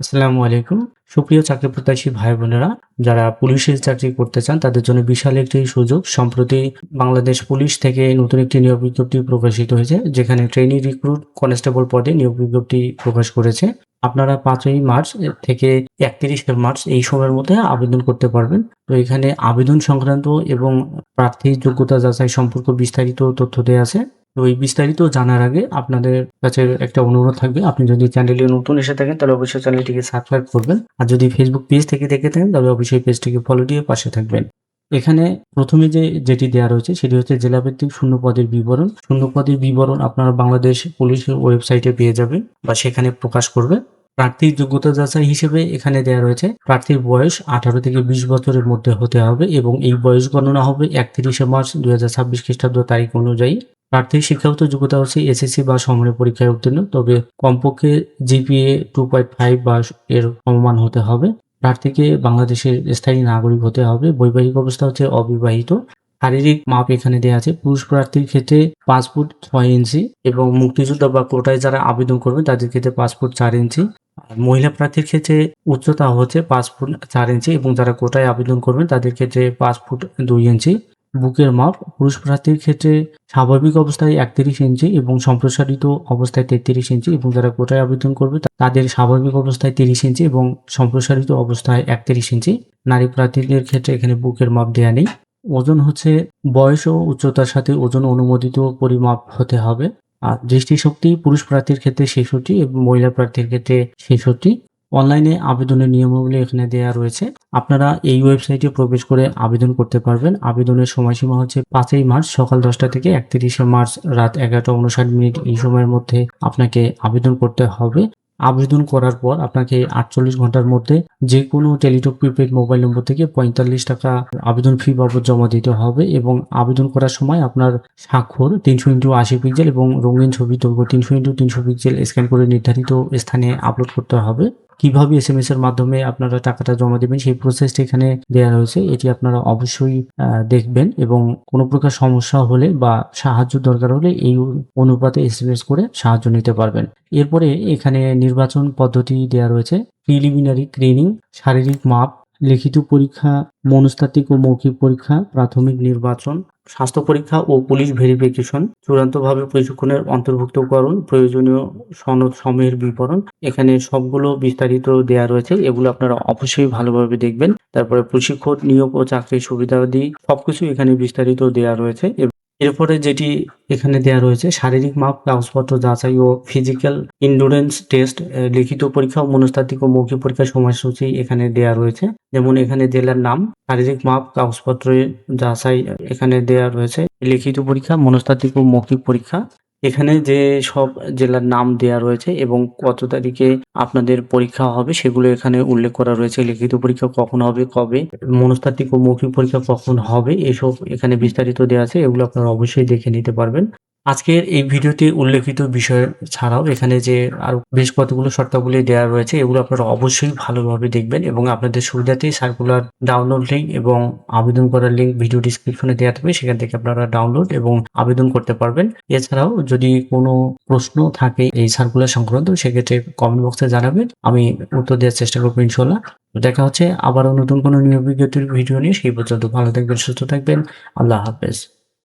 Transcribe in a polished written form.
আসসালামু আলাইকুম। সুপ্রিয় চাকরি প্রত্যাশী ভাই বোনেরা, যারা পুলিশের চাকরি করতে চান তাদের জন্য বিশাল একটি সুযোগ। সম্প্রতি বাংলাদেশ পুলিশ থেকে নতুন একটি নিয়োগ বিজ্ঞপ্তি প্রকাশিত হয়েছে, যেখানে ট্রেনি রিক্রুট কনস্টেবল পদে নিয়োগ বিজ্ঞপ্তি প্রকাশ করেছে। আপনারা 5ই মার্চ থেকে 31শে মার্চ এই সময়ের মধ্যে আবেদন করতে পারবেন। তো এখানে আবেদন সংক্রান্ত এবং প্রার্থীর যোগ্যতা যাচাই সম্পর্কে বিস্তারিত তথ্য দেয়া আছে। তো এই বিস্তারিত জানার আগে আপনাদের কাছে একটা অনুরোধ থাকবে, আপনি যদি চ্যানেলে নতুন এসে থাকেন তাহলে অবশ্যই চ্যানেলটিকে সাবস্ক্রাইব করবেন। আর যদি ফেসবুক পেজ থেকে দেখে থাকেন তাহলে অবশ্যই পেজটিকে ফলো দিয়ে পাশে থাকবেন। এখানে প্রথমে যেটি দেওয়া রয়েছে সেটি হচ্ছে জেলাভিত্তিক শূন্য পদের বিবরণ। শূন্য পদের বিবরণ আপনারা বাংলাদেশ পুলিশের ওয়েবসাইটে পেয়ে যাবেন বা সেখানে প্রকাশ করবে। প্রার্থীর যোগ্যতা যাচাই হিসেবে এখানে দেওয়া রয়েছে প্রার্থীর বয়স 18 থেকে 20 বছরের মধ্যে হতে হবে এবং এই বয়স গণনা হবে 31শে মার্চ 2026 খ্রিস্টাব্দ তারিখ অনুযায়ী। প্রার্থীর শিক্ষাগত যোগ্যতা হচ্ছে এসএসসি বা সমমানের পরীক্ষায় উত্তীর্ণ, তবে কমপক্ষে জিপিএ 2.5 বা এর সমমান হতে হবে। প্রার্থীকে বাংলাদেশের স্থায়ী নাগরিক হতে হবে। বৈবাহিক অবস্থা হচ্ছে অবিবাহিত। শারীরিক মাপ এখানে দেওয়া আছে। পুরুষ প্রার্থীর ক্ষেত্রে 5 ফুট 6 ইঞ্চি এবং মুক্তিযোদ্ধা বা কোটায় যারা আবেদন করবে তাদের ক্ষেত্রে 5 ফুট 4 ইঞ্চি। আর মহিলা প্রার্থীর ক্ষেত্রে উচ্চতা হচ্ছে 5 ফুট 4 ইঞ্চি এবং যারা কোটায় আবেদন করবেন তাদের ক্ষেত্রে 5 ফুট 2 ইঞ্চি। বুকের মাপ পুরুষ প্রার্থীর ক্ষেত্রে স্বাভাবিক অবস্থায় 31 ইঞ্চি এবং সম্প্রসারিত অবস্থায় 33 ইঞ্চি এবং যারা কোটায় আবেদন করবে তাদের স্বাভাবিক অবস্থায় 30 ইঞ্চি এবং সম্প্রসারিত অবস্থায় 31 ইঞ্চি। নারী প্রার্থীদের ক্ষেত্রে এখানে বুকের মাপ দেয়া নেই। ওজন হচ্ছে বয়স ও উচ্চতার সাথে ওজন অনুমোদিত পরিমাপ হতে হবে। আর দৃষ্টিশক্তি পুরুষ প্রার্থীর ক্ষেত্রে 66 এবং মহিলা প্রার্থীর ক্ষেত্রে 66। অনলাইনে আবেদনের নিয়মাবলী এখানে দেয়া রয়েছে। আপনারা এই ওয়েবসাইটে প্রবেশ করে আবেদন করতে পারবেন। আবেদনের সময়সীমা হচ্ছে 5ই মার্চ সকাল 10টা থেকে 31শে মার্চ রাত 11:59 এই সময়ের মধ্যে আপনাকে আবেদন করতে হবে। আবেদন করার পর আপনাকে 48 ঘন্টার মধ্যে যে কোনো টেলিটক প্রিপেড মোবাইল নম্বর থেকে 45 টাকা আবেদন ফি বাবদ জমা দিতে হবে এবং আবেদন করার সময় আপনার স্বাক্ষর 300x80 পিক্সেল এবং রঙিন ছবি দৈর্ঘ্য 300x300 পিক্সেল স্ক্যান করে নির্ধারিত স্থানে আপলোড করতে হবে। কিভাবে এসএমএস এর মাধ্যমে আপনারা টাকাটা জমা দেবেন সেই প্রসেসটা এখানে দেওয়া রয়েছে। এটি আপনারা অবশ্যই দেখবেন এবং কোনো প্রকার সমস্যা হলে বা সাহায্য দরকার হলে এই অনুপাতে এসএমএস করে সাহায্য নিতে পারবেন। এরপরে এখানে নির্বাচন পদ্ধতি দেওয়া রয়েছে। প্রিলিমিনারি স্ক্রিনিং, শারীরিক মাপ, লিখিত পরীক্ষা, মনস্তাত্ত্বিক ও মৌখিক পরীক্ষা, প্রাথমিক নির্বাচন, স্বাস্থ্য পরীক্ষা ও পুলিশ ভেরিফিকেশন, চূড়ান্তভাবে প্রশিক্ষণের অন্তর্ভুক্তকরণ, প্রয়োজনীয় সনদ সমূহের বিবরণ। এখানে সবগুলো বিস্তারিত দেয়া রয়েছে, এগুলো আপনারা অবশ্যই ভালোভাবে দেখবেন। তারপরে প্রশিক্ষণ, নিয়োগ ও চাকরির সুবিধাদি সবকিছু এখানে বিস্তারিত দেয়া রয়েছে। এরপরে যেটি এখানে দেয়া রয়েছে শারীরিক মাপ, কাগজপত্র যাচাই ও ফিজিক্যাল ইন্ডুরেন্স টেস্ট, লিখিত পরীক্ষা ও মনস্তাত্ত্বিক ও মৌখিক পরীক্ষার সময়সূচি এখানে দেয়া রয়েছে। যেমন এখানে জেলার নাম, শারীরিক মাপ, কাগজপত্রের যাচাই এখানে দেয়া রয়েছে, লিখিত পরীক্ষা, মনস্তাত্ত্বিক ও মৌখিক পরীক্ষা। এখানে যে সব জেলার নাম দেয়া রয়েছে এবং কত তারিখে আপনাদের পরীক্ষা হবে সেগুলো এখানে উল্লেখ করা রয়েছে। লিখিত পরীক্ষা কখন হবে, কবে, মনস্তাত্ত্বিক ও মৌখিক পরীক্ষা কখন হবে, এসব এখানে বিস্তারিত দেওয়া আছে। এগুলো আপনারা অবশ্যই দেখে নিতে পারবেন। আজকের এই ভিডিওতে উল্লেখিত বিষয় ছাড়াও এখানে যে আরো বেশ কতগুলো শর্তাবলী দেওয়া রয়েছে এগুলো আপনারা অবশ্যই ভালোভাবে দেখবেন এবং আপনাদের সুবিধাতেই সার্কুলার ডাউনলোড লিঙ্ক এবং আবেদন করার লিঙ্ক ভিডিও ডিসক্রিপশনে দেওয়া থাকবে, সেখান থেকে আপনারা ডাউনলোড এবং আবেদন করতে পারবেন। এছাড়াও যদি কোনো প্রশ্ন থাকে এই সার্কুলার সংক্রান্ত সেক্ষেত্রে কমেন্ট বক্সে জানাবেন, আমি উত্তর দেওয়ার চেষ্টা করবো ইনশাল্লাহ। দেখা হচ্ছে আবারও নতুন কোনো নিয়োগ বিজ্ঞপ্তির ভিডিও নিয়ে। সেই পর্যন্ত ভালো থাকবেন, সুস্থ থাকবেন। আল্লাহ হাফেজ।